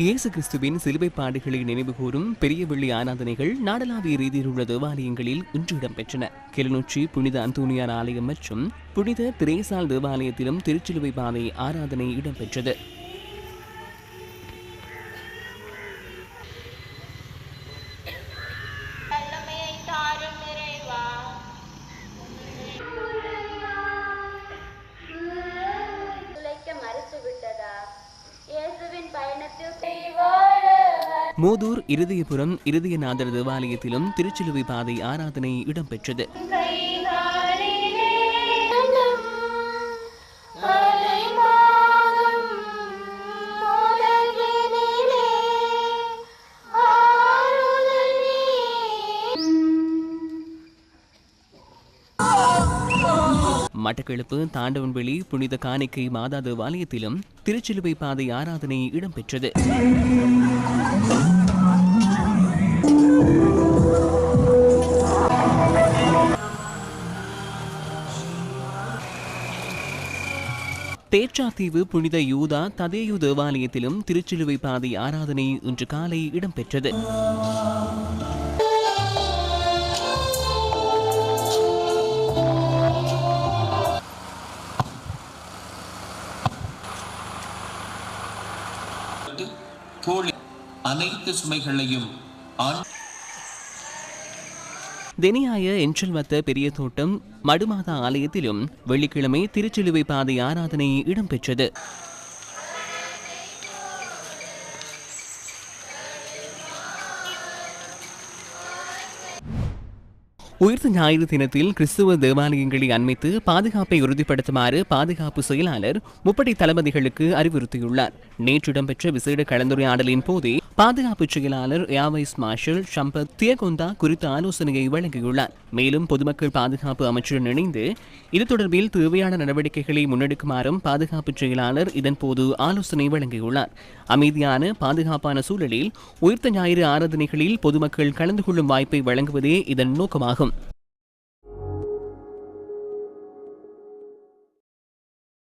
இயேசு கிறிஸ்துவின் சிலுவை பாடுகளை நினைவுகூரும் பெரிய வெள்ளி ஆராதனைகள் நாடளாவிய ரீதியில் உள்ள தேவாலயங்களில் இன்று இடம்பெற்றன. கிளிநொச்சி புனித அந்தோனியார் ஆலயம் மற்றும் புனித திரேசால் தேவாலயத்திலும் திருச்சிலுவை பாதை ஆராதனை இடம்பெற்றது. மூதூர் இருதயபுரம் இருதயநாதர் தேவாலயத்திலும் திருச்சிலுவை பாதை ஆராதனை இடம்பெற்றது. மட்டக்களப்பு தாண்டவன்வெளி புனித காணிக்கை மாதா தேவாலயத்திலும் திருச்சிலுவை பாதை ஆராதனை இடம்பெற்றது. தேற்றாத்தீவு புனித யூதா ததேயு தேவாலயத்திலும் திருச்சிலுவை பாதை ஆராதனை இன்று காலை இடம்பெற்றது. அனைத்து சுமைகளையும் தெனியாய என்சல்வத்த பெரிய தோட்டம் மடுமாதா ஆலயத்திலும் வெள்ளிக்கிழமை திருச்சிலுவை பாதை ஆராதனை இடம்பெற்றது. உயிர்த்த ஞாயிறு தினத்தில் கிறிஸ்துவ தேவாலயங்களை அண்மித்து பாதுகாப்பை உறுதிப்படுத்துமாறு பாதுகாப்பு செயலாளர் முப்படை தளபதிகளுக்கு அறிவுறுத்தியுள்ளார். நேற்று இடம்பெற்ற விசேட கலந்துரையாடலின் போதே பாதுகாப்பு செயலாளர் ஏர்வைஸ் மார்ஷல் ஷம்பத் தியகொந்தா குறித்த ஆலோசனையை வழங்கியுள்ளார். மேலும் பொதுமக்கள் பாதுகாப்பு அமைச்சுடன் இணைந்து இது தொடர்பில் தேவையான நடவடிக்கைகளை முன்னெடுக்குமாறும் பாதுகாப்பு செயலாளர் இதன்போது ஆலோசனை வழங்கியுள்ளார். அமைதியான பாதுகாப்பான சூழலில் உயிர்த்த ஞாயிறு ஆராதனைகளில் பொதுமக்கள் கலந்து கொள்ளும் வாய்ப்பை வழங்குவதே இதன் நோக்கமாகும்.